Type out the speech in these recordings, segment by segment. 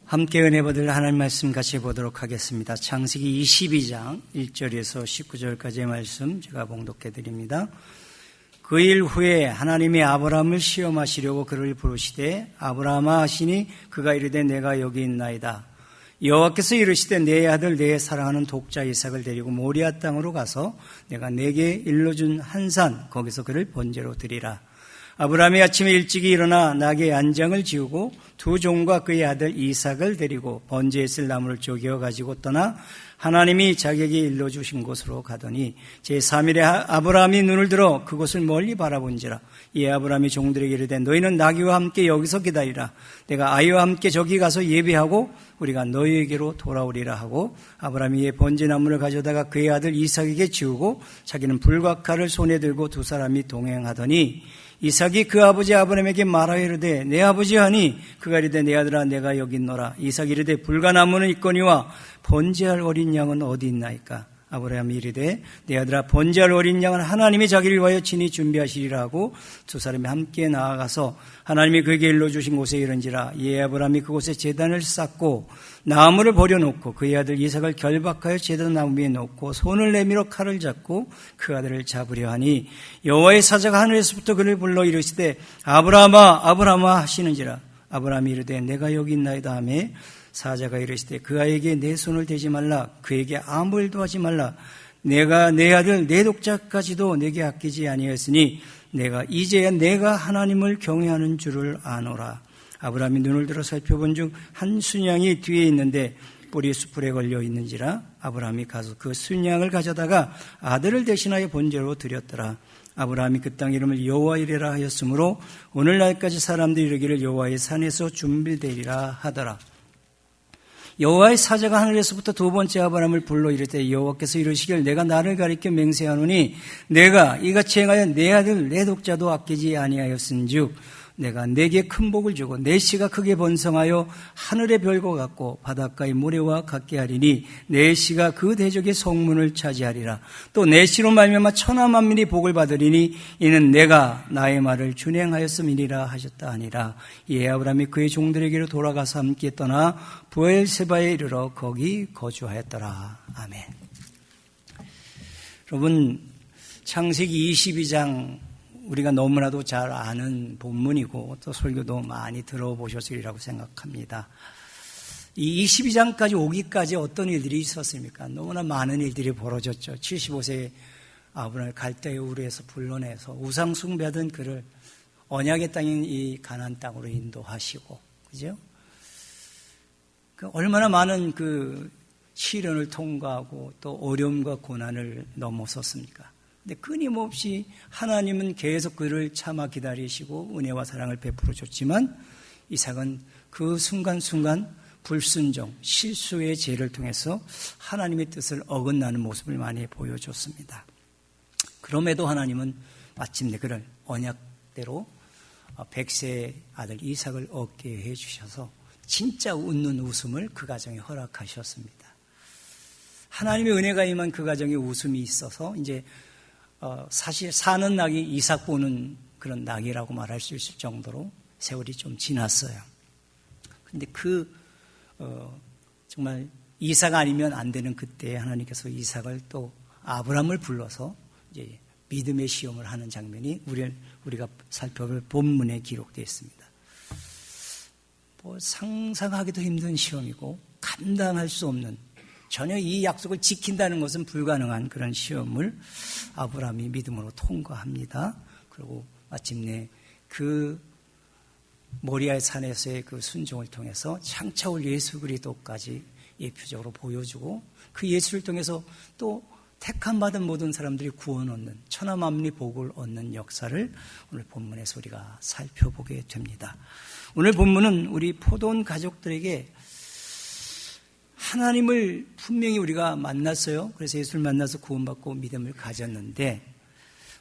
함께 은혜 받을 하나님 말씀 같이 보도록 하겠습니다. 창세기 22장 1절에서 19절까지의 말씀 제가 봉독해 드립니다. 그 일 후에 하나님이 아브라함을 시험하시려고 그를 부르시되 아브라함아 하시니 그가 이르되 내가 여기 있나이다. 여호와께서 이르시되 내 아들 내 사랑하는 독자 이삭을 데리고 모리아 땅으로 가서 내가 내게 일러준 한 산 거기서 그를 번제로 드리라. 아브라함이 아침에 일찍이 일어나 나귀의 안장을 지우고 두 종과 그의 아들 이삭을 데리고 번제에 쓸 나무를 쪼개어 가지고 떠나 하나님이 자기에게 일러주신 곳으로 가더니 제3일에 아브라함이 눈을 들어 그곳을 멀리 바라본지라. 이에 아브라함이 종들에게 이르되 너희는 나귀와 함께 여기서 기다리라. 내가 아이와 함께 저기 가서 예배하고 우리가 너희에게로 돌아오리라 하고 아브라함이 이에 번제나무를 가져다가 그의 아들 이삭에게 지우고 자기는 불과 칼을 손에 들고 두 사람이 동행하더니 이삭이 그 아버지 아브라함에게 말하여 이르되 내 아버지 하니 그가 이르되 내 아들아 내가 여기 있노라. 이삭이 이르되 불가나무는 있거니와 번제할 어린 양은 어디 있나이까. 아브라함이 이르되 내 아들아 번제할 어린 양은 하나님이 자기를 위하여 친히 준비하시리라 하고 두 사람이 함께 나아가서 하나님이 그에게 일러주신 곳에 이른지라. 이에 아브라함이 그곳에 제단을 쌓고 나무를 버려놓고 그의 아들 이삭을 결박하여 제단 나무 위에 놓고 손을 내밀어 칼을 잡고 그 아들을 잡으려 하니 여호와의 사자가 하늘에서부터 그를 불러 이르시되 아브라함아 아브라함아 하시는지라. 아브라함이 이르되 내가 여기 있나이다 하매 사자가 이르시되 그 아이에게 내 손을 대지 말라. 그에게 아무 일도 하지 말라. 내가 내 아들 내 독자까지도 내게 아끼지 아니하였으니 이제야 내가 하나님을 경외하는 줄을 아노라. 아브라함이 눈을 들어 살펴본 중 한 순양이 뒤에 있는데 뿔이 숯불에 걸려 있는지라. 아브라함이 가서 그 순양을 가져다가 아들을 대신하여 번제로 드렸더라. 아브라함이 그 땅 이름을 여호와 이레라 하였으므로 오늘날까지 사람들이 이르기를 여호와의 산에서 준비되리라 하더라. 여호와의 사자가 하늘에서부터 두 번째 아브라함을 불러 이르되 여호와께서 이르시길 내가 나를 가리켜 맹세하노니 내가 이같이 행하여 내 아들 내 독자도 아끼지 아니하였은즉 내가 내게 큰 복을 주고 내 씨가 크게 번성하여 하늘의 별과 같고 바닷가의 모래와 같게 하리니 내 씨가 그 대적의 성문을 차지하리라. 또 내 씨로 말미암아 천하 만민이 복을 받으리니 이는 내가 나의 말을 준행하였음이니라 하셨다 하니라. 이에 아브라함이 그의 종들에게로 돌아가서 함께 떠나 부엘세바에 이르러 거기 거주하였더라. 아멘. 여러분, 창세기 22장 우리가 너무나도 잘 아는 본문이고 또 설교도 많이 들어보셨으리라고 생각합니다. 이 22장까지 오기까지 어떤 일들이 있었습니까? 너무나 많은 일들이 벌어졌죠. 75세에 아브라함을 갈대의 우르에서 불러내서 우상 숭배하던 그를 언약의 땅인 이 가나안 땅으로 인도하시고, 그죠? 얼마나 많은 그 시련을 통과하고 또 어려움과 고난을 넘어섰습니까? 근데 끊임없이 하나님은 계속 그를 참아 기다리시고 은혜와 사랑을 베풀어 줬지만 이삭은 그 순간순간 불순종, 실수의 죄를 통해서 하나님의 뜻을 어긋나는 모습을 많이 보여줬습니다. 그럼에도 하나님은 마침내 그를 언약대로 100세의 아들 이삭을 얻게 해주셔서 진짜 웃는 웃음을 그 가정에 허락하셨습니다. 하나님의 은혜가 임한 그 가정에 웃음이 있어서 이제 사실 사는 낙이 이삭 보는 그런 낙이라고 말할 수 있을 정도로 세월이 좀 지났어요. 근데 정말 이삭 아니면 안 되는 그때 하나님께서 이삭을 또 아브라함을 불러서 이제 믿음의 시험을 하는 장면이 우리가 살펴볼 본문에 기록되어 있습니다. 상상하기도 힘든 시험이고 감당할 수 없는 전혀 이 약속을 지킨다는 것은 불가능한 그런 시험을 아브라함이 믿음으로 통과합니다. 그리고 마침내 그 모리아의 산에서의 그 순종을 통해서 장차 올 예수 그리스도까지 예표적으로 보여주고 그 예수를 통해서 또 택함 받은 모든 사람들이 구원 얻는 천하 만민이 복을 얻는 역사를 오늘 본문에서 우리가 살펴보게 됩니다. 오늘 본문은 우리 포도원 가족들에게 하나님을 분명히 우리가 만났어요. 그래서 예수를 만나서 구원받고 믿음을 가졌는데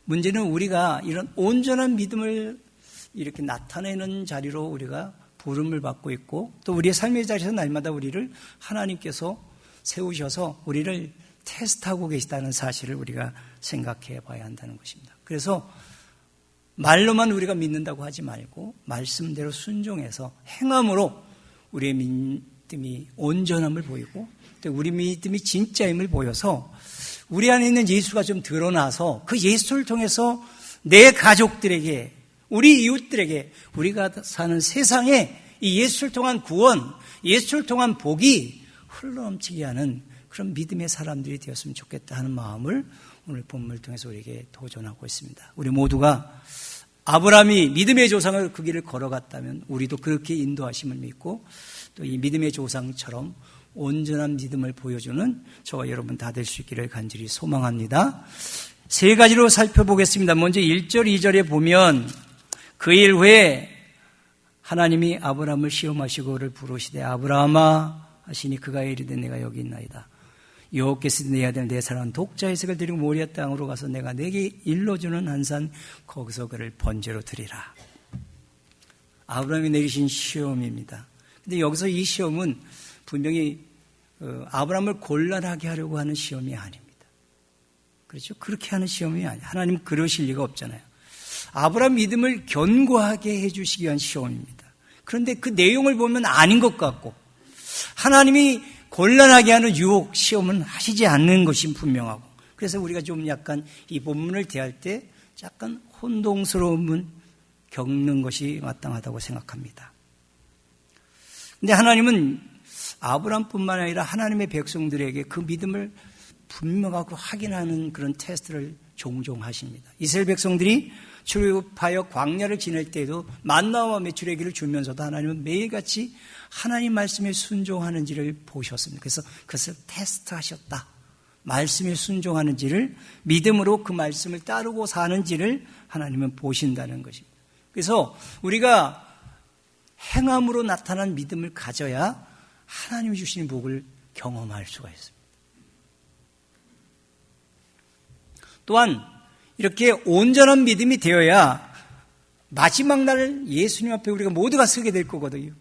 문제는 우리가 이런 온전한 믿음을 이렇게 나타내는 자리로 우리가 부름을 받고 있고 또 우리의 삶의 자리에서 날마다 우리를 하나님께서 세우셔서 우리를 테스트하고 계시다는 사실을 우리가 생각해 봐야 한다는 것입니다. 그래서 말로만 우리가 믿는다고 하지 말고 말씀대로 순종해서 행함으로 우리의 믿음이 온전함을 보이고 또 우리 믿음이 진짜임을 보여서 우리 안에 있는 예수가 좀 드러나서 그 예수를 통해서 내 가족들에게, 우리 이웃들에게, 우리가 사는 세상에 이 예수를 통한 구원, 예수를 통한 복이 흘러넘치게 하는 그런 믿음의 사람들이 되었으면 좋겠다 하는 마음을 오늘 본문을 통해서 우리에게 도전하고 있습니다. 우리 모두가 아브라함이 믿음의 조상을 그 길을 걸어갔다면 우리도 그렇게 인도하심을 믿고 또 이 믿음의 조상처럼 온전한 믿음을 보여주는 저와 여러분 다 될 수 있기를 간절히 소망합니다. 세 가지로 살펴보겠습니다. 먼저 1절, 2절에 보면 그 일 후에 하나님이 아브라함을 시험하시고 그를 부르시되 아브라함아 하시니 그가 이르되 내가 여기 있나이다. 여호와께서 내야 될 내 사랑하는 독자 이삭을 데리고 모리아 땅으로 가서 내가 내게 일러주는 한 산 거기서 그를 번제로 드리라. 아브라함이 내리신 시험입니다. 근데 여기서 이 시험은 분명히 아브라함을 곤란하게 하려고 하는 시험이 아닙니다. 그렇죠? 그렇게 하는 시험이 아니에요. 하나님 그러실 리가 없잖아요. 아브라함 믿음을 견고하게 해주시기 위한 시험입니다. 그런데 그 내용을 보면 아닌 것 같고 하나님이 곤란하게 하는 유혹, 시험은 하시지 않는 것이 분명하고 그래서 우리가 좀 약간 이 본문을 대할 때 약간 혼동스러움을 겪는 것이 마땅하다고 생각합니다. 근데 하나님은 아브라함뿐만 아니라 하나님의 백성들에게 그 믿음을 분명하고 확인하는 그런 테스트를 종종 하십니다. 이스라엘 백성들이 출애굽하여 광야를 지낼 때에도 만나와 메추라기를 주면서도 하나님은 매일같이 하나님 말씀에 순종하는지를 보셨습니다. 그래서 그것을 테스트하셨다. 말씀에 순종하는지를 믿음으로 그 말씀을 따르고 사는지를 하나님은 보신다는 것입니다. 그래서 우리가 행함으로 나타난 믿음을 가져야 하나님이 주시는 복을 경험할 수가 있습니다. 또한 이렇게 온전한 믿음이 되어야 마지막 날 예수님 앞에 우리가 모두가 서게 될 거거든요.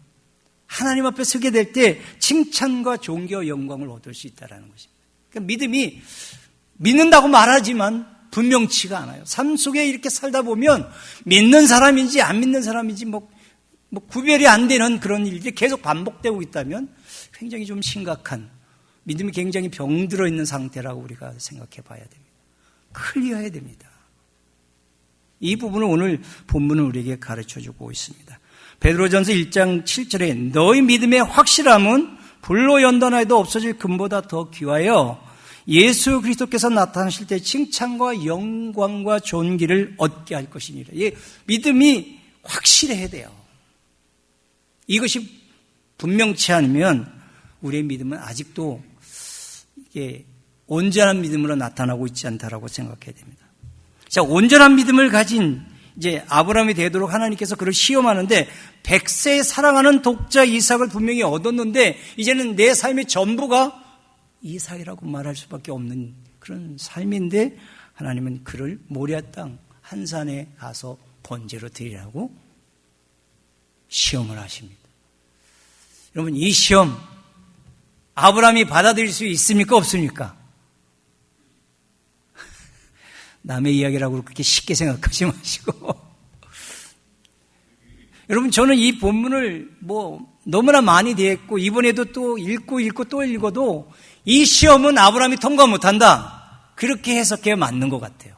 하나님 앞에 서게 될 때 칭찬과 존귀와 영광을 얻을 수 있다는 것입니다. 그러니까 믿음이 믿는다고 말하지만 분명치가 않아요. 삶 속에 이렇게 살다 보면 믿는 사람인지 안 믿는 사람인지 뭐 구별이 안 되는 그런 일들이 계속 반복되고 있다면 굉장히 좀 심각한 믿음이 굉장히 병들어 있는 상태라고 우리가 생각해 봐야 됩니다. 클리어해야 됩니다. 이 부분을 오늘 본문은 우리에게 가르쳐주고 있습니다. 베드로전서 1장 7절에 너희 믿음의 확실함은 불로 연단하여도 없어질 금보다 더 귀하여 예수 그리스도께서 나타나실 때 칭찬과 영광과 존귀를 얻게 할 것이니라. 믿음이 확실해야 돼요. 이것이 분명치 않으면 우리의 믿음은 아직도 이게 온전한 믿음으로 나타나고 있지 않다라고 생각해야 됩니다. 자, 온전한 믿음을 가진 이제 아브라함이 되도록 하나님께서 그를 시험하는데 100세 사랑하는 독자 이삭을 분명히 얻었는데 이제는 내 삶의 전부가 이삭이라고 말할 수밖에 없는 그런 삶인데 하나님은 그를 모리아 땅 한 산에 가서 번제로 드리라고 시험을 하십니다. 여러분, 이 시험 아브라함이 받아들일 수 있습니까? 없습니까? 남의 이야기라고 그렇게 쉽게 생각하지 마시고 여러분, 저는 이 본문을 너무나 많이 대했고 이번에도 또 읽고 또 읽어도 이 시험은 아브라함이 통과 못한다, 그렇게 해석해야 맞는 것 같아요.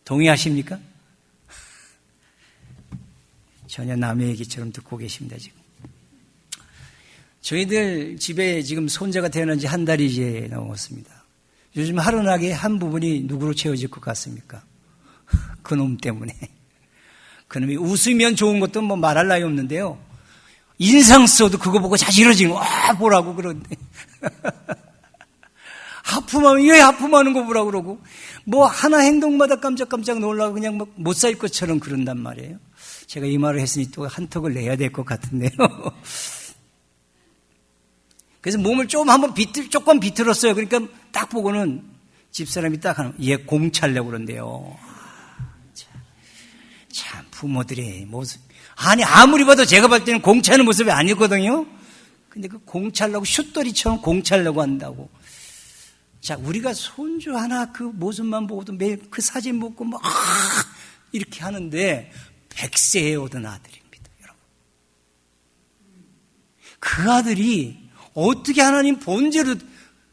동의하십니까? 전혀 남의 얘기처럼 듣고 계십니다. 지금 저희들 집에 지금 손자가 태어난 지 한 달이 이제 넘었습니다. 요즘 하루나게 한 부분이 누구로 채워질 것 같습니까? 그놈 때문에. 그놈이 웃으면 좋은 것도 말할 나위 없는데요. 인상 써도 그거 보고 자지러지는 거, 보라고 그러는데. 하품하면 왜 하품하는 거 보라고 그러고, 하나 행동마다 깜짝깜짝 놀라고 그냥 못 살 것처럼 그런단 말이에요. 제가 이 말을 했으니 또 한턱을 내야 될 것 같은데요. 그래서 몸을 조금 비틀었어요. 그러니까 딱 보고는 집사람이 딱 하는, 얘 공차려고 그런대요. 참, 부모들의 모습. 아니, 아무리 봐도 제가 볼 때는 공차는 모습이 아니거든요. 근데 그 공차려고, 슛돌이처럼 공차려고 한다고. 자, 우리가 손주 하나 그 모습만 보고도 매일 그 사진 보고 이렇게 하는데 100세에 얻은 아들입니다, 여러분. 그 아들이 어떻게 하나님 본체로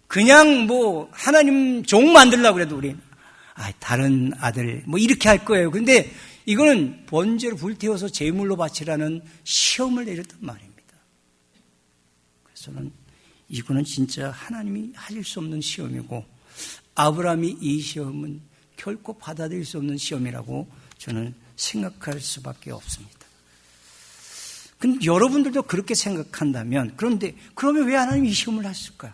그냥 하나님 종 만들려고 그래도 우리는 다른 아들 이렇게 할 거예요. 근데 이거는 번제로 불태워서 제물로 바치라는 시험을 내렸단 말입니다. 그래서는 이거는 진짜 하나님이 하실 수 없는 시험이고 아브라함이 이 시험은 결코 받아들일 수 없는 시험이라고 저는 생각할 수밖에 없습니다. 근데 여러분들도 그렇게 생각한다면 그러면 왜 하나님이 이 시험을 하실까요?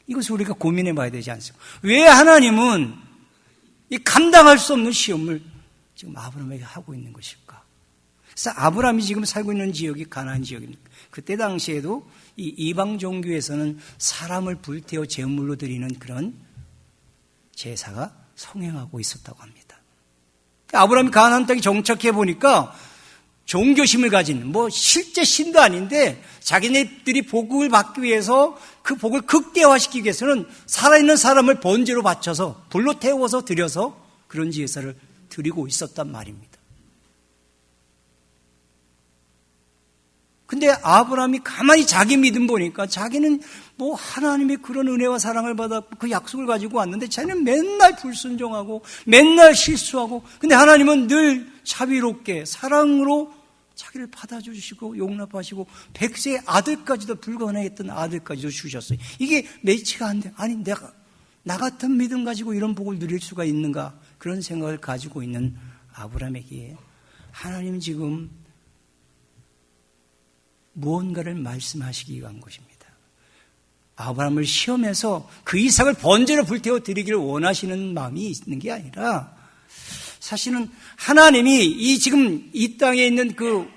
이것을 우리가 고민해 봐야 되지 않습니까? 왜 하나님은 이 감당할 수 없는 시험을 지금 아브라함에게 하고 있는 것일까? 그래서 아브라함이 지금 살고 있는 지역이 가나안 지역입니다. 그때 당시에도 이 이방 종교에서는 사람을 불태워 제물로 드리는 그런 제사가 성행하고 있었다고 합니다. 아브라함이 가나안 땅에 정착해 보니까 종교심을 가진 실제 신도 아닌데 자기네들이 복을 받기 위해서 그 복을 극대화시키기 위해서는 살아있는 사람을 번제로 바쳐서 불로 태워서 드려서 그런 제사를 드리고 있었단 말입니다. 근데 아브라함이 가만히 자기 믿음 보니까 자기는 하나님의 그런 은혜와 사랑을 받았고 그 약속을 가지고 왔는데 자기는 맨날 불순종하고 맨날 실수하고 근데 하나님은 늘 자비롭게 사랑으로 자기를 받아주시고 용납하시고 100세의 아들까지도 불가능했던 아들까지도 주셨어요. 이게 매치가 안 돼. 아니 나 같은 믿음 가지고 이런 복을 누릴 수가 있는가 그런 생각을 가지고 있는 아브라함에게 하나님 지금 무언가를 말씀하시기 위한 것입니다. 아브라함을 시험해서 그 이삭을 번제로 불태워 드리기를 원하시는 마음이 있는 게 아니라 사실은 하나님이 지금 이 땅에 있는 그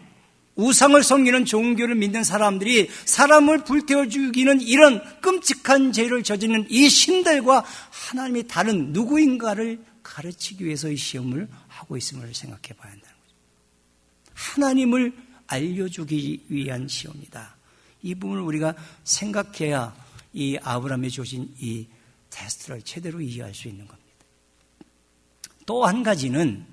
우상을 섬기는 종교를 믿는 사람들이 사람을 불태워 죽이는 이런 끔찍한 죄를 저지르는 이 신들과 하나님이 다른 누구인가를 가르치기 위해서 이 시험을 하고 있음을 생각해 봐야 한다는 거죠. 하나님을 알려주기 위한 시험이다. 이 부분을 우리가 생각해야 이 아브라함이 주신 이 테스트를 제대로 이해할 수 있는 겁니다. 또 한 가지는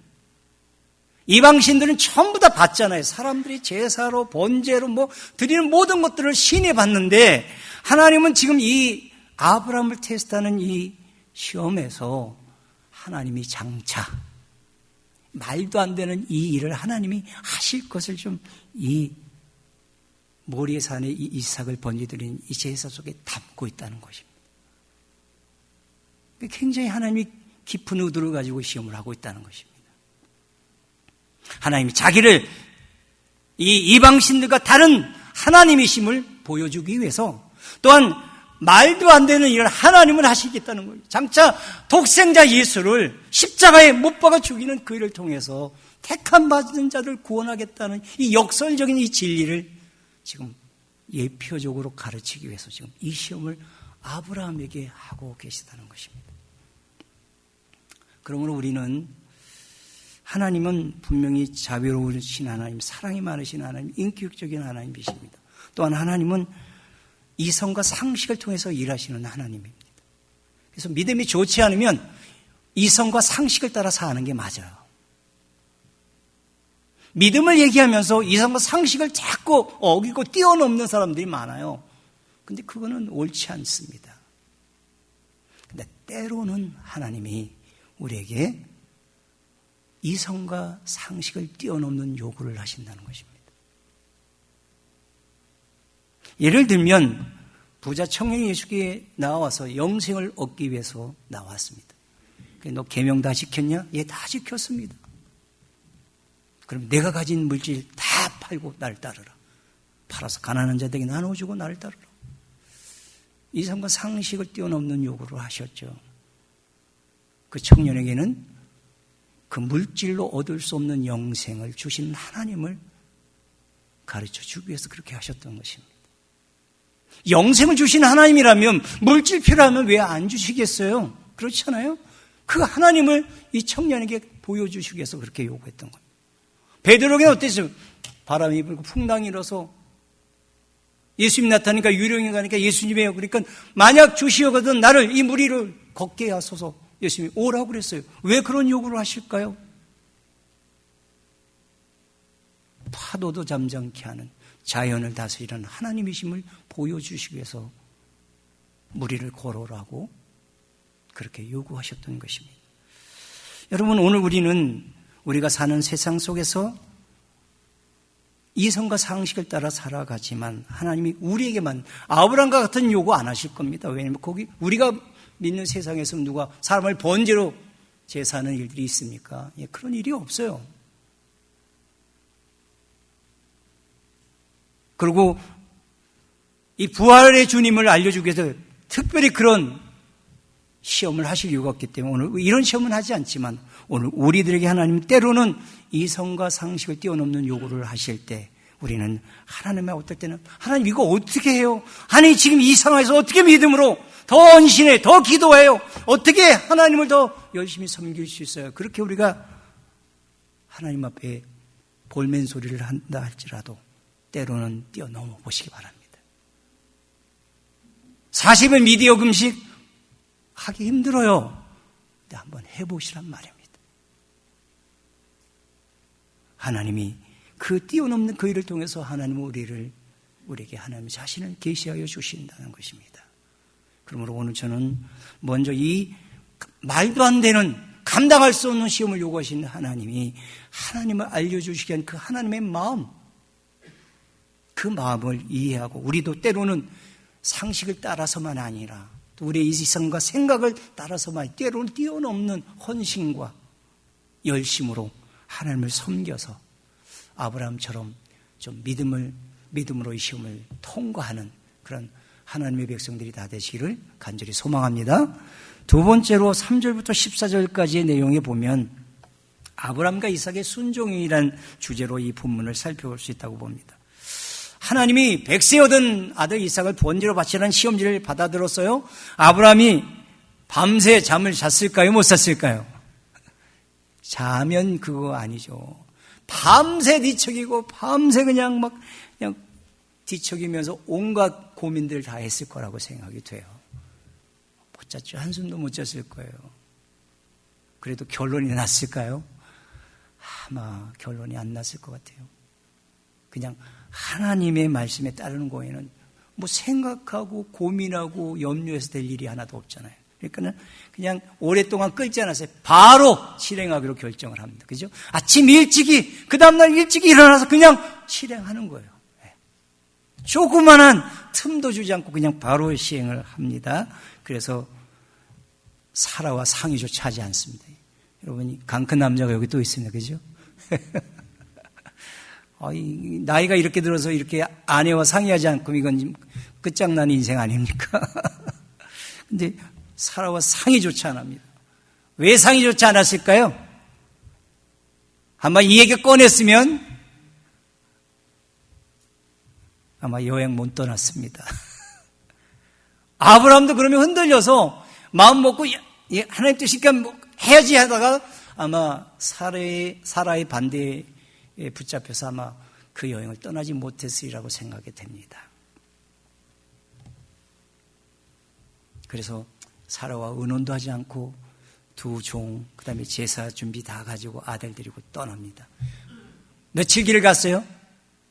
이방신들은 전부 다 받잖아요. 사람들이 제사로 번제로 드리는 모든 것들을 신이 받는데 하나님은 지금 이 아브라함을 테스트하는 이 시험에서 하나님이 장차 말도 안 되는 이 일을 하나님이 하실 것을 좀 이 모리에 산에 이 이삭을 번제드리는 이 제사 속에 담고 있다는 것입니다. 굉장히 하나님이 깊은 의도를 가지고 시험을 하고 있다는 것입니다. 하나님이 자기를 이 이방신들과 다른 하나님이심을 보여주기 위해서 또한 말도 안 되는 일을 하나님은 하시겠다는 거예요. 장차 독생자 예수를 십자가에 못 박아 죽이는 그 일을 통해서 택함 받은 자들 구원하겠다는 이 역설적인 이 진리를 지금 예표적으로 가르치기 위해서 지금 이 시험을 아브라함에게 하고 계시다는 것입니다. 그러므로 우리는 하나님은 분명히 자비로우신 하나님, 사랑이 많으신 하나님, 인격적인 하나님이십니다. 또한 하나님은 이성과 상식을 통해서 일하시는 하나님입니다. 그래서 믿음이 좋지 않으면 이성과 상식을 따라 사는 게 맞아요. 믿음을 얘기하면서 이성과 상식을 자꾸 어기고 뛰어넘는 사람들이 많아요. 근데 그거는 옳지 않습니다. 근데 때로는 하나님이 우리에게 이성과 상식을 뛰어넘는 요구를 하신다는 것입니다. 예를 들면 부자 청년이 예수께 나와서 영생을 얻기 위해서 나왔습니다. 너 계명 다 지켰냐? 예, 다 지켰습니다. 그럼 내가 가진 물질 다 팔고 나를 따르라. 팔아서 가난한 자들에게 나눠주고 나를 따르라. 이성과 상식을 뛰어넘는 요구를 하셨죠. 그 청년에게는 그 물질로 얻을 수 없는 영생을 주신 하나님을 가르쳐 주기 위해서 그렇게 하셨던 것입니다. 영생을 주신 하나님이라면 물질 필요하면 왜 안 주시겠어요? 그렇잖아요. 그 하나님을 이 청년에게 보여주시기 위해서 그렇게 요구했던 거예요. 베드로에게는 어땠어요? 바람이 불고 풍랑이 일어서 예수님 나타나니까 유령이 가니까 예수님이에요. 그러니까 만약 주시어거든 나를 이 물 위를 걷게 하소서. 예수님이 오라고 그랬어요. 왜 그런 요구를 하실까요? 파도도 잠잠케 하는 자연을 다스리는 하나님이심을 보여주시기 위해서 무리를 걸어오라고 그렇게 요구하셨던 것입니다. 여러분, 오늘 우리가 사는 세상 속에서 이성과 상식을 따라 살아가지만 하나님이 우리에게만 아브라함과 같은 요구 안 하실 겁니다. 왜냐하면 거기 우리가 믿는 세상에서 누가 사람을 번제로 제사하는 일들이 있습니까? 그런 일이 없어요. 그리고 이 부활의 주님을 알려주기 위해서 특별히 그런 시험을 하실 이유가 없기 때문에 오늘 이런 시험은 하지 않지만 오늘 우리들에게 하나님 때로는 이성과 상식을 뛰어넘는 요구를 하실 때 우리는 하나님의 어떨 때는 하나님 이거 어떻게 해요? 아니 지금 이 상황에서 어떻게 믿음으로 더 헌신해, 더 기도해요? 어떻게 하나님을 더 열심히 섬길 수 있어요? 그렇게 우리가 하나님 앞에 볼멘 소리를 한다 할지라도 때로는 뛰어넘어 보시기 바랍니다. 40일 미디어 금식 하기 힘들어요. 근데 한번 해보시란 말입니다. 하나님이 그 뛰어넘는 그 일을 통해서 하나님은 우리에게 하나님 자신을 계시하여 주신다는 것입니다. 그러므로 오늘 저는 먼저 이 말도 안 되는 감당할 수 없는 시험을 요구하시는 하나님이 하나님을 알려주시기 위한 그 하나님의 마음, 그 마음을 이해하고 우리도 때로는 상식을 따라서만 아니라 또 우리의 이성과 생각을 따라서만 때로는 뛰어넘는 헌신과 열심으로 하나님을 섬겨서 아브라함처럼 좀 믿음으로 이 시험을 통과하는 그런 하나님의 백성들이 다 되시기를 간절히 소망합니다. 두 번째로 3절부터 14절까지의 내용에 보면 아브라함과 이삭의 순종이라는 주제로 이 본문을 살펴볼 수 있다고 봅니다. 하나님이 백세 얻은 아들 이삭을 번제로 바치라는 시험지를 받아들었어요. 아브라함이 밤새 잠을 잤을까요? 못 잤을까요? 자면 그거 아니죠. 밤새 뒤척이고 밤새 그냥 뒤척이면서 온갖 고민들 다 했을 거라고 생각이 돼요. 못 잤죠. 한숨도 못 잤을 거예요. 그래도 결론이 났을까요? 아마 결론이 안 났을 것 같아요. 그냥 하나님의 말씀에 따르는 거에는 뭐 생각하고 고민하고 염려해서 될 일이 하나도 없잖아요. 그러니까 그냥 오랫동안 끌지 않았어요. 바로 실행하기로 결정을 합니다. 그죠? 아침 일찍이, 그 다음날 일찍이 일어나서 그냥 실행하는 거예요. 조그만한 틈도 주지 않고 그냥 바로 시행을 합니다. 그래서 사라와 상의조차 하지 않습니다. 여러분, 강 큰 남자가 여기 또 있습니다. 그죠? 나이가 이렇게 들어서 이렇게 아내와 상의하지 않고 이건 끝장나는 인생 아닙니까? 근데 사라와 상의조차 안 합니다. 왜 상의조차 안 했을까요? 아마 이 얘기 꺼냈으면 아마 여행 못 떠났습니다. 아브라함도 그러면 흔들려서 마음 먹고 하나님 뜻이니까 뭐 해야지 하다가 아마 사라의 반대에 붙잡혀서 아마 그 여행을 떠나지 못했으리라고 생각이 됩니다. 그래서 사라와 의논도 하지 않고 두 종, 그 다음에 제사 준비 다 가지고 아들 데리고 떠납니다. 며칠 길을 갔어요?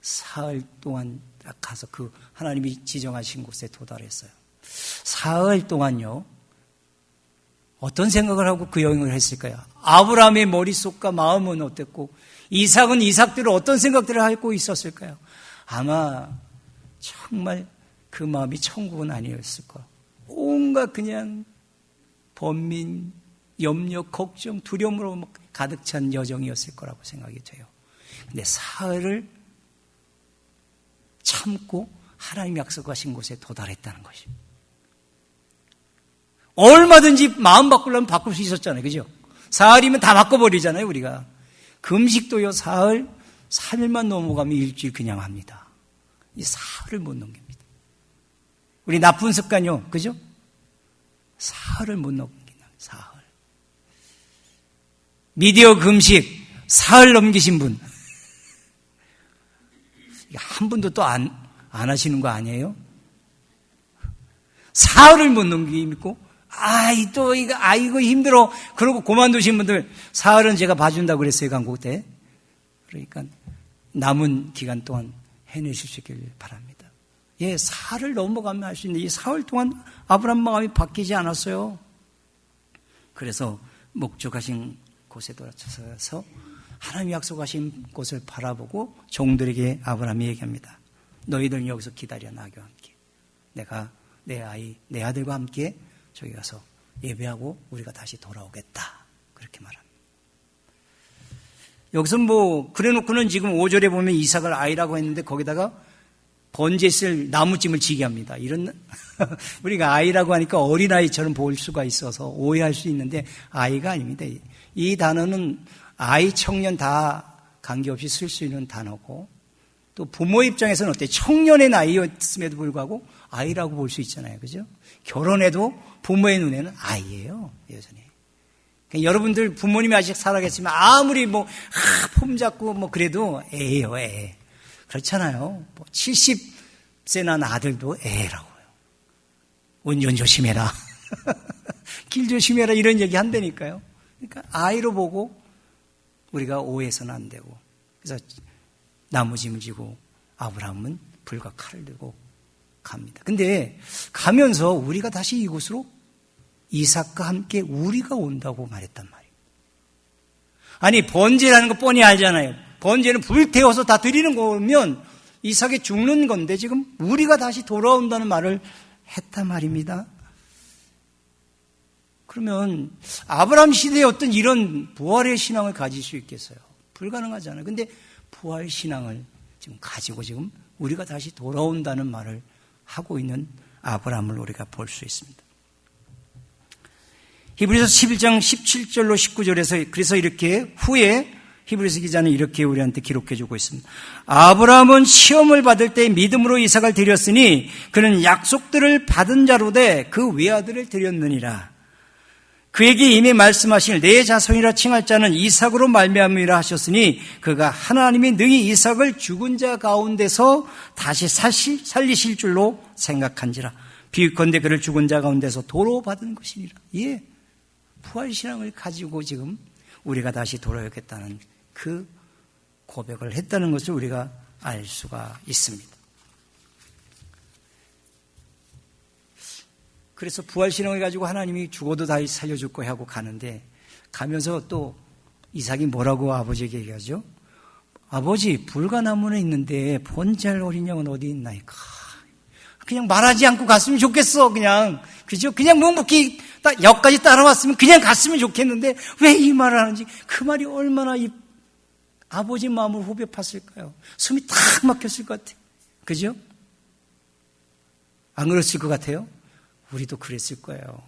사흘 동안 딱 가서 그 하나님이 지정하신 곳에 도달했어요. 사흘 동안요, 어떤 생각을 하고 그 여행을 했을까요? 아브라함의 머릿속과 마음은 어땠고 이삭은 이삭대로 어떤 생각들을 하고 있었을까요? 아마 정말 그 마음이 천국은 아니었을 거예요. 온갖 그냥 번민, 염려, 걱정, 두려움으로 가득 찬 여정이었을 거라고 생각이 돼요. 근데 사흘을 참고 하나님 약속하신 곳에 도달했다는 것입니다. 얼마든지 마음 바꾸려면 바꿀 수 있었잖아요. 그죠? 사흘이면 다 바꿔버리잖아요, 우리가. 금식도요, 사흘, 3일만 넘어가면 일주일 그냥 합니다. 이 사흘을 못 넘깁니다. 우리 나쁜 습관이요, 그죠? 사흘을 못 넘긴다, 사흘. 미디어 금식, 사흘 넘기신 분. 한 분도 또 안 하시는 거 아니에요? 사흘을 못 넘기고, 이거 힘들어. 그러고 그만두신 분들, 사흘은 제가 봐준다고 그랬어요, 강국 때. 그러니까, 남은 기간 동안 해내실 수 있기를 바랍니다. 예, 사흘을 넘어가면 할 수 있는데 이 사흘 동안 아브라함 마음이 바뀌지 않았어요. 그래서 목적하신 곳에 돌아서서 하나님이 약속하신 곳을 바라보고 종들에게 아브라함이 얘기합니다. 너희들은 여기서 기다려 나와 함께. 내가 내 아이, 내 아들과 함께 저기 가서 예배하고 우리가 다시 돌아오겠다. 그렇게 말합니다. 여기서 그래놓고는 지금 5절에 보면 이삭을 아이라고 했는데 거기다가 번제에 쓸 나무찜을 지게 합니다. 이런, 우리가 아이라고 하니까 어린아이처럼 볼 수가 있어서 오해할 수 있는데 아이가 아닙니다. 이 단어는 아이, 청년 다 관계없이 쓸 수 있는 단어고 또 부모 입장에서는 어때요? 청년의 나이였음에도 불구하고 아이라고 볼 수 있잖아요. 그죠? 결혼해도 부모의 눈에는 아이예요. 여전히. 그러니까 여러분들 부모님이 아직 살아계시면 아무리 폼 잡고 그래도 애예요, 애. 그렇잖아요. 70세 난 아들도 애라고요. 운전 조심해라. 길 조심해라 이런 얘기 한다니까요. 그러니까 아이로 보고 우리가 오해해서는 안 되고. 그래서 나무짐을 지고 아브라함은 불과 칼을 들고 갑니다. 근데 가면서 우리가 다시 이곳으로 이삭과 함께 우리가 온다고 말했단 말이에요. 아니 번제라는 거 뻔히 알잖아요. 번제는 불태워서 다 드리는 거면 이삭이 죽는 건데 지금 우리가 다시 돌아온다는 말을 했단 말입니다. 그러면 아브라함 시대에 어떤 이런 부활의 신앙을 가질 수 있겠어요? 불가능하잖아요. 근데 부활 신앙을 지금 가지고 지금 우리가 다시 돌아온다는 말을 하고 있는 아브라함을 우리가 볼 수 있습니다. 히브리서 11장 17절로 19절에서 그래서 이렇게 후에 히브리서 기자는 이렇게 우리한테 기록해 주고 있습니다. 아브라함은 시험을 받을 때 믿음으로 이삭을 드렸으니 그는 약속들을 받은 자로 돼 그 외아들을 드렸느니라. 그에게 이미 말씀하신 내 자손이라 칭할 자는 이삭으로 말미암으리라 하셨으니 그가 하나님이 능히 이삭을 죽은 자 가운데서 다시 살리실 줄로 생각한지라. 비유컨대 그를 죽은 자 가운데서 도로 받은 것이니라. 예, 부활신앙을 가지고 지금 우리가 다시 돌아오겠다는 그 고백을 했다는 것을 우리가 알 수가 있습니다. 그래서 부활신앙을 가지고 하나님이 죽어도 다시 살려줄 거야 하고 가는데 가면서 또 이삭이 뭐라고 아버지에게 얘기하죠? 아버지, 불가나무는 있는데 번제할 어린 양은 어디 있나이까? 그냥 말하지 않고 갔으면 좋겠어. 그냥 그죠? 그냥 묵묵히 역까지 따라왔으면 그냥 갔으면 좋겠는데 왜 이 말을 하는지 그 말이 얼마나 이 아버지 마음을 후벼 팠을까요? 숨이 탁 막혔을 것 같아요. 그죠? 안 그랬을 것 같아요? 우리도 그랬을 거예요.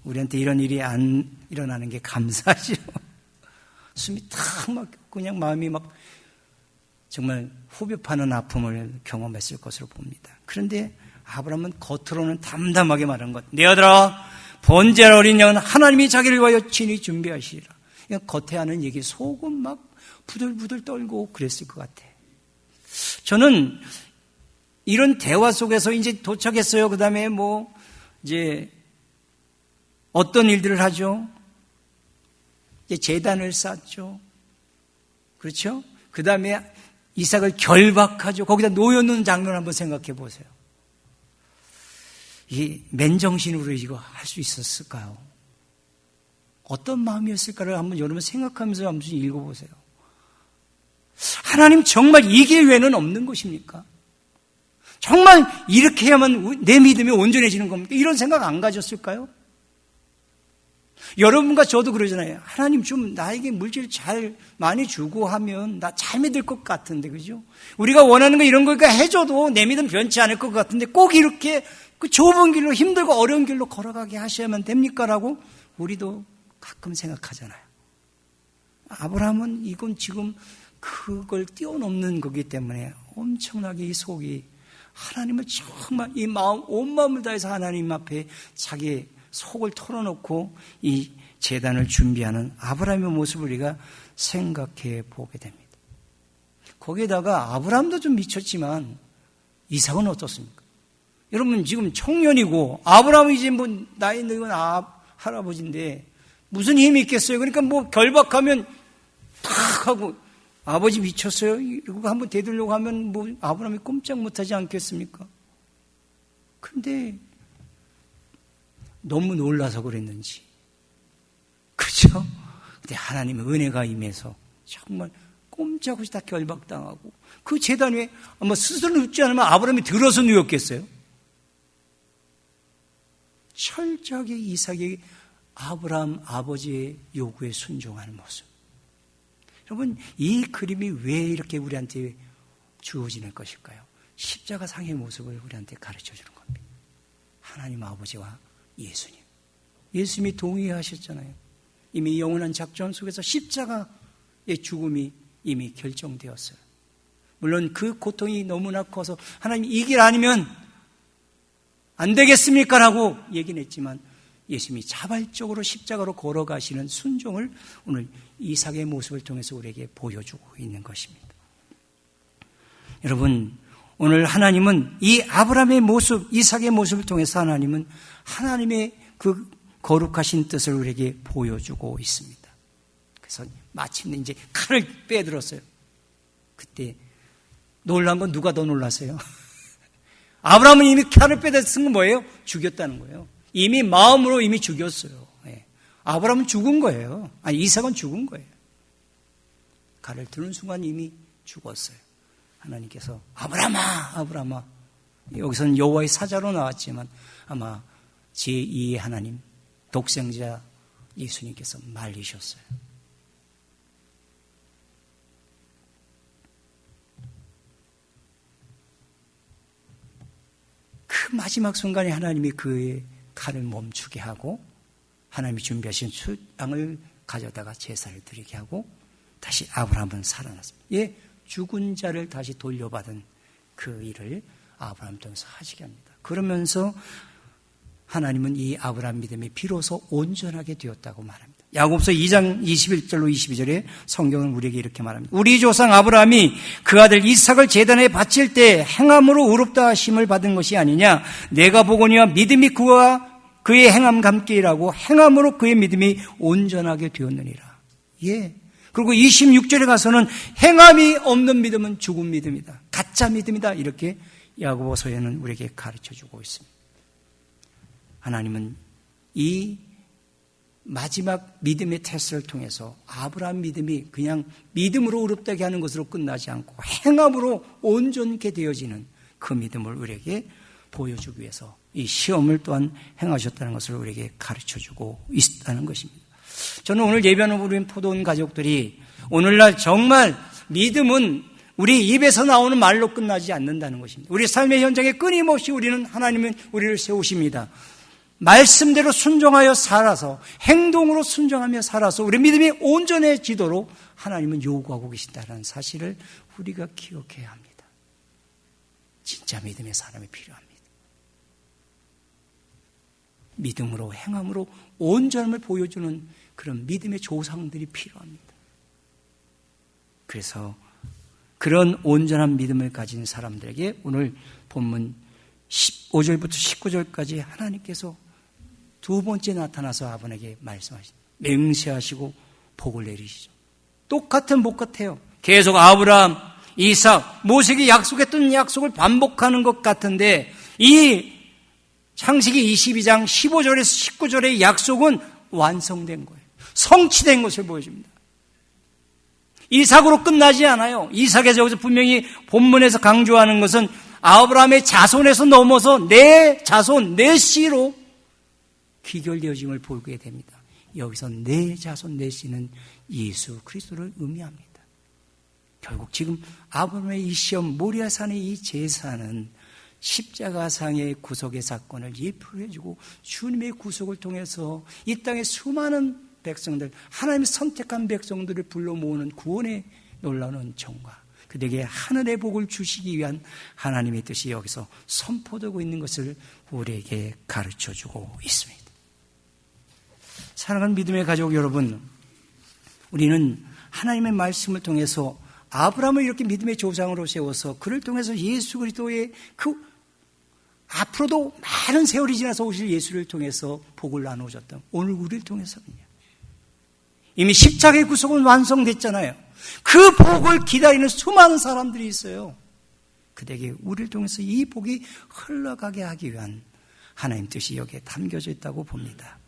우리한테 이런 일이 안 일어나는 게 감사하죠. 숨이 탁 막혀 그냥 마음이 막 정말 후벼 파는 아픔을 경험했을 것으로 봅니다. 그런데 아브라함은 겉으로는 담담하게 말한 것. 내 아들아, 번제할 어린 양은 하나님이 자기를 위하여 친히 준비하시리라. 그냥 겉에 하는 얘기 속은 막 부들부들 떨고 그랬을 것 같아. 저는 이런 대화 속에서 이제 도착했어요. 그 다음에 이제 어떤 일들을 하죠? 이제 제단을 쌓죠. 그렇죠? 그 다음에 이삭을 결박하죠. 거기다 놓여놓는 장면 한번 생각해 보세요. 이 맨정신으로 이거 할 수 있었을까요? 어떤 마음이었을까를 한번 여러분 생각하면서 한번 읽어보세요. 하나님 정말 이 기회는 없는 것입니까? 정말 이렇게 해야만 내 믿음이 온전해지는 겁니까? 이런 생각 안 가졌을까요? 여러분과 저도 그러잖아요. 하나님 좀 나에게 물질 잘 많이 주고 하면 나 잘 믿을 것 같은데, 그죠? 우리가 원하는 거 이런 거니까 해줘도 내 믿음 변치 않을 것 같은데 꼭 이렇게 그 좁은 길로 힘들고 어려운 길로 걸어가게 하셔야만 됩니까? 라고 우리도 가끔 생각하잖아요. 아브라함은 이건 지금 그걸 뛰어넘는 거기 때문에 엄청나게 이 속이 하나님을 정말 이 마음, 온 마음을 다해서 하나님 앞에 자기의 속을 털어놓고 이 제단을 준비하는 아브라함의 모습을 우리가 생각해 보게 됩니다. 거기에다가 아브라함도 좀 미쳤지만 이삭은 어떻습니까? 여러분 지금 청년이고 아브라함이 이제 나이 늙은 할아버지인데 무슨 힘이 있겠어요? 그러니까 결박하면 탁 하고 아버지 미쳤어요? 이거 한번 되돌려고 하면 뭐 아브라함이 꼼짝 못하지 않겠습니까? 그런데 너무 놀라서 그랬는지, 그렇죠? 근데 하나님의 은혜가 임해서 정말 꼼짝없이 다 결박당하고, 그 제단 위에 아마 스스로 눕지 않으면 아브라함이 들어서 누웠겠어요? 철저하게 이삭이 아브라함 아버지의 요구에 순종하는 모습. 여러분, 이 그림이 왜 이렇게 우리한테 주어지는 것일까요? 십자가 상의 모습을 우리한테 가르쳐 주는 겁니다. 하나님 아버지와 예수님. 예수님이 동의하셨잖아요. 이미 영원한 작전 속에서 십자가의 죽음이 이미 결정되었어요. 물론 그 고통이 너무나 커서 하나님 이 길 아니면 안 되겠습니까? 라고 얘기는 했지만 예수님이 자발적으로 십자가로 걸어가시는 순종을 오늘 이삭의 모습을 통해서 우리에게 보여주고 있는 것입니다. 여러분, 오늘 하나님은 이 아브라함의 모습, 이삭의 모습을 통해서 하나님은 하나님의 그 거룩하신 뜻을 우리에게 보여주고 있습니다. 그래서 마침내 이제 칼을 빼들었어요. 그때 놀란 건 누가 더 놀랐어요? 아브라함은 이미 칼을 빼다 쓴 건 뭐예요? 죽였다는 거예요. 이미 마음으로 이미 죽였어요. 예. 아브라함은 죽은 거예요. 아니, 이삭은 죽은 거예요. 칼을 드는 순간 이미 죽었어요. 하나님께서 아브라함아, 아브라함아. 여기서는 여호와의 사자로 나왔지만 아마 제2의 하나님, 독생자 예수님께서 말리셨어요. 그 마지막 순간에 하나님이 그의 칼을 멈추게 하고 하나님이 준비하신 수양을 가져다가 제사를 드리게 하고 다시 아브라함은 살아났습니다. 예, 죽은 자를 다시 돌려받은 그 일을 아브라함 통해서 하시게 합니다. 그러면서 하나님은 이 아브라함 믿음이 비로소 온전하게 되었다고 말합니다. 야고보서 2장 21절로 22절에 성경은 우리에게 이렇게 말합니다. 우리 조상 아브라함이 그 아들 이삭을 제단에 바칠 때 행함으로 의롭다 하심을 받은 것이 아니냐. 내가 보거니와 믿음이 그와 그의 행함과 함께 일하고 행함으로 그의 믿음이 온전하게 되었느니라. 예. 그리고 26절에 가서는 행함이 없는 믿음은 죽은 믿음이다. 가짜 믿음이다. 이렇게 야고보서에는 우리에게 가르쳐주고 있습니다. 하나님은 이 마지막 믿음의 테스트를 통해서 아브라함 믿음이 그냥 믿음으로 의롭다게 하는 것으로 끝나지 않고 행함으로 온전케 되어지는 그 믿음을 우리에게 보여주기 위해서 이 시험을 또한 행하셨다는 것을 우리에게 가르쳐주고 있다는 것입니다. 저는 오늘 예배하는 우리 포도원 가족들이 오늘날 정말 믿음은 우리 입에서 나오는 말로 끝나지 않는다는 것입니다. 우리 삶의 현장에 끊임없이 우리는 하나님은 우리를 세우십니다. 말씀대로 순종하여 살아서 행동으로 순종하며 살아서 우리 믿음이 온전해지도록 하나님은 요구하고 계신다는 사실을 우리가 기억해야 합니다. 진짜 믿음의 사람이 필요합니다. 믿음으로 행함으로 온전함을 보여주는 그런 믿음의 조상들이 필요합니다. 그래서 그런 온전한 믿음을 가진 사람들에게 오늘 본문 15절부터 19절까지 하나님께서 두 번째 나타나서 아브라함에게 말씀하시죠. 맹세하시고 복을 내리시죠. 똑같은 복 같아요. 계속 아브라함, 이삭, 모세에게 약속했던 약속을 반복하는 것 같은데 이 창세기 22장 15절에서 19절의 약속은 완성된 거예요. 성취된 것을 보여줍니다. 이삭으로 끝나지 않아요. 이삭에서 여기서 분명히 본문에서 강조하는 것은 아브라함의 자손에서 넘어서 내 자손, 내 씨로 귀결되어짐을 보게 됩니다. 여기서 내 자손, 내 씨는 예수 그리스도를 의미합니다. 결국 지금 아브라함의 이 시험, 모리아산의 이 제사는 십자가상의 구속의 사건을 예표로 해주고 주님의 구속을 통해서 이 땅의 수많은 백성들, 하나님이 선택한 백성들을 불러 모으는 구원의 놀라운 은총과 그들에게 하늘의 복을 주시기 위한 하나님의 뜻이 여기서 선포되고 있는 것을 우리에게 가르쳐주고 있습니다. 사랑하는 믿음의 가족 여러분, 우리는 하나님의 말씀을 통해서 아브라함을 이렇게 믿음의 조상으로 세워서 그를 통해서 예수 그리스도의 그 앞으로도 많은 세월이 지나서 오실 예수를 통해서 복을 나누어줬던 오늘 우리를 통해서는요. 이미 십자가의 구속은 완성됐잖아요. 그 복을 기다리는 수많은 사람들이 있어요. 그들에게 우리를 통해서 이 복이 흘러가게 하기 위한 하나님 뜻이 여기에 담겨져 있다고 봅니다.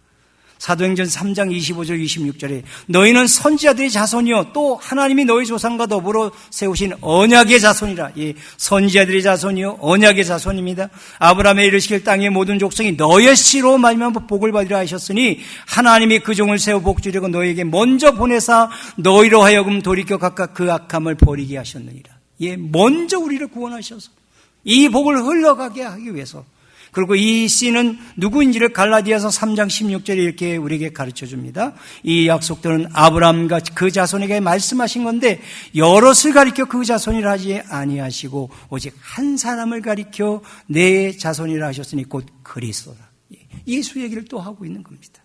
사도행전 3장 25절 26절에 너희는 선지자들의 자손이요 또 하나님이 너희 조상과 더불어 세우신 언약의 자손이라. 예, 선지자들의 자손이요 언약의 자손입니다. 아브라함의 이르시길 땅의 모든 족속이 너의 씨로 말미암아 복을 받으라 하셨으니 하나님이 그 종을 세워 복 주려고 너희에게 먼저 보내사 너희로 하여금 돌이켜 각각 그 악함을 버리게 하셨느니라. 예, 먼저 우리를 구원하셔서 이 복을 흘러가게 하기 위해서. 그리고 이 씨는 누구인지를 갈라디아서 3장 16절에 이렇게 우리에게 가르쳐 줍니다. 이 약속들은 아브라함과 그 자손에게 말씀하신 건데 여럿을 가리켜 그 자손이라 하지 아니하시고 오직 한 사람을 가리켜 내 자손이라 하셨으니 곧 그리스도라. 예수 얘기를 또 하고 있는 겁니다.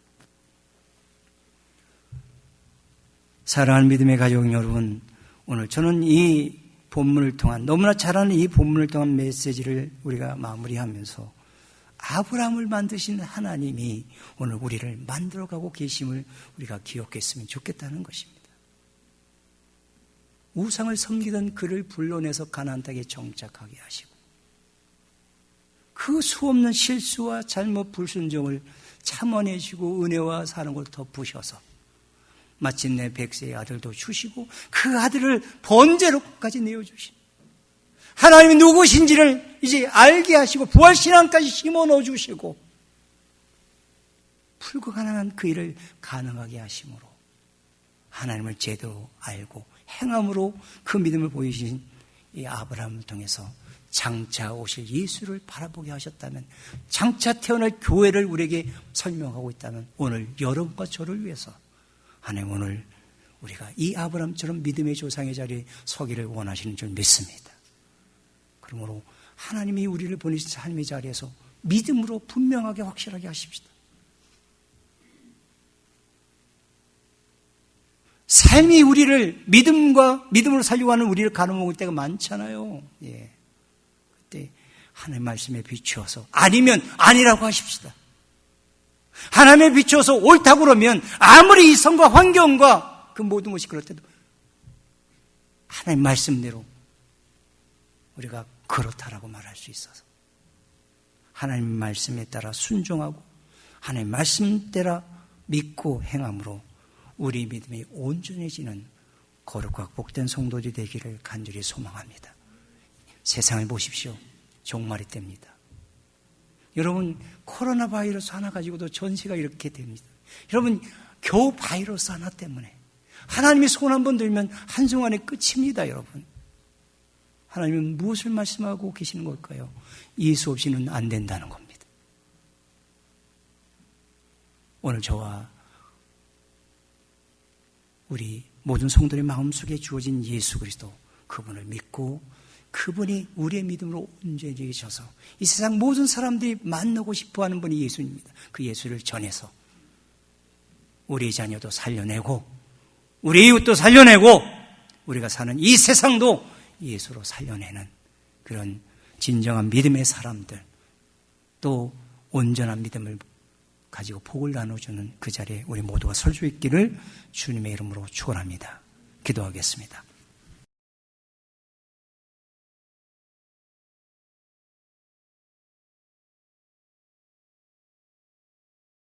사랑하는 믿음의 가족 여러분, 오늘 저는 이 본문을 통한 너무나 잘 아는 이 본문을 통한 메시지를 우리가 마무리하면서 아브라함을 만드신 하나님이 오늘 우리를 만들어가고 계심을 우리가 기억했으면 좋겠다는 것입니다. 우상을 섬기던 그를 불러내서 가나안 땅에 정착하게 하시고 그 수없는 실수와 잘못 불순종을 참아내시고 은혜와 사랑을 덮으셔서 마침내 백세의 아들도 주시고 그 아들을 번제로까지 내어주신 하나님이 누구신지를 이제 알게 하시고 부활신앙까지 심어 넣어주시고 풀고 가난한 그 일을 가능하게 하심으로 하나님을 제대로 알고 행함으로 그 믿음을 보이신 이 아브라함을 통해서 장차 오실 예수를 바라보게 하셨다면, 장차 태어날 교회를 우리에게 설명하고 있다면 오늘 여러분과 저를 위해서 하나님 오늘 우리가 이 아브라함처럼 믿음의 조상의 자리에 서기를 원하시는 줄 믿습니다. 그러므로 하나님이 우리를 보내신 삶의 자리에서 믿음으로 분명하게 확실하게 하십시다. 삶이 우리를 믿음으로 살려고 하는 우리를 가로막을 때가 많잖아요. 예. 그때 하나님의 말씀에 비추어서 아니면 아니라고 하십시다. 하나님에 비추어서 옳다고 그러면 아무리 이성과 환경과 그 모든 것이 그럴 때도 하나님 말씀대로 우리가 그렇다라고 말할 수 있어서 하나님 말씀에 따라 순종하고 하나님 말씀 따라 믿고 행함으로 우리 믿음이 온전해지는 거룩과 복된 성도들이 되기를 간절히 소망합니다. 세상을 보십시오. 종말이 때입니다. 여러분 코로나 바이러스 하나 가지고도 전세가 이렇게 됩니다. 여러분 겨우 바이러스 하나 때문에 하나님이 손 한 번 들면 한순간에 끝입니다. 여러분 하나님은 무엇을 말씀하고 계시는 걸까요? 예수 없이는 안 된다는 겁니다. 오늘 저와 우리 모든 성도의 마음속에 주어진 예수 그리스도, 그분을 믿고 그분이 우리의 믿음으로 온전해지셔서 이 세상 모든 사람들이 만나고 싶어하는 분이 예수입니다. 그 예수를 전해서 우리 자녀도 살려내고 우리 이웃도 살려내고 우리가 사는 이 세상도 예수로 살려내는 그런 진정한 믿음의 사람들, 또 온전한 믿음을 가지고 복을 나눠주는 그 자리에 우리 모두가 설 수 있기를 주님의 이름으로 축원합니다. 기도하겠습니다.